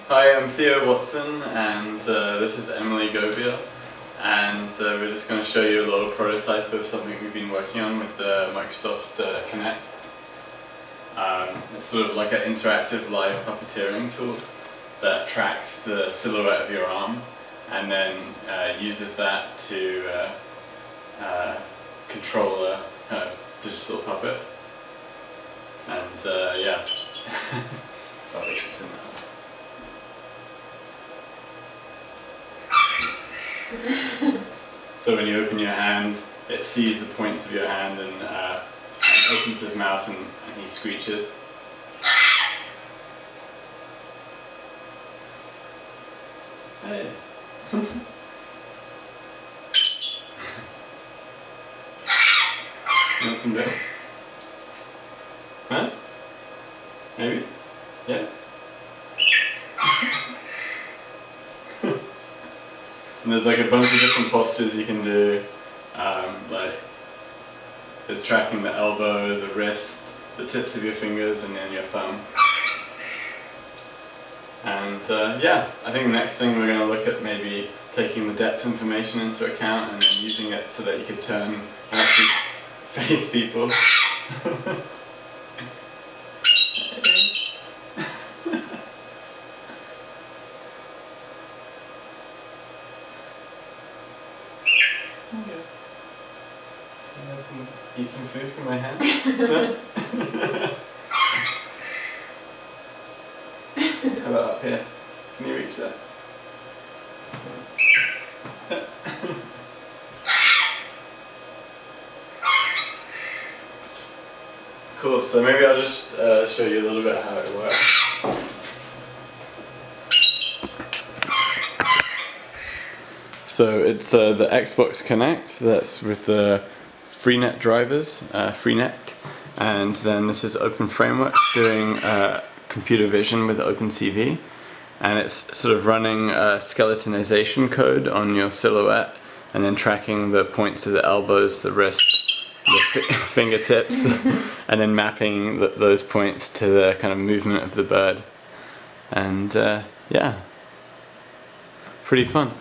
Hi, I'm Theo Watson, and this is Emily Gobiel, and we're just going to show you a little prototype of something we've been working on with the Microsoft Kinnect. It's sort of like an interactive live puppeteering tool that tracks the silhouette of your arm and then uses that to control a kind of digital puppet. And yeah. Probably should turn that on. So when you open your hand, it sees the points of your hand and opens his mouth and he screeches. Hey. You want some milk? Huh? Maybe? Yeah? And there's like a bunch of different postures you can do, like it's tracking the elbow, the wrist, the tips of your fingers and then your thumb. And yeah, I think the next thing we're going to look at maybe taking the depth information into account and then using it so that you could turn and actually face people. Eat some food from my hand? How about up here? Can you reach that? Cool, so maybe I'll just show you a little bit how it works. So it's the Xbox Kinnect that's with the Freenet drivers, Freenet, and then this is Open Frameworks doing computer vision with OpenCV, and it's sort of running skeletonization code on your silhouette and then tracking the points of the elbows, the wrist, the fingertips, and then mapping those points to the kind of movement of the bird. And yeah, pretty fun.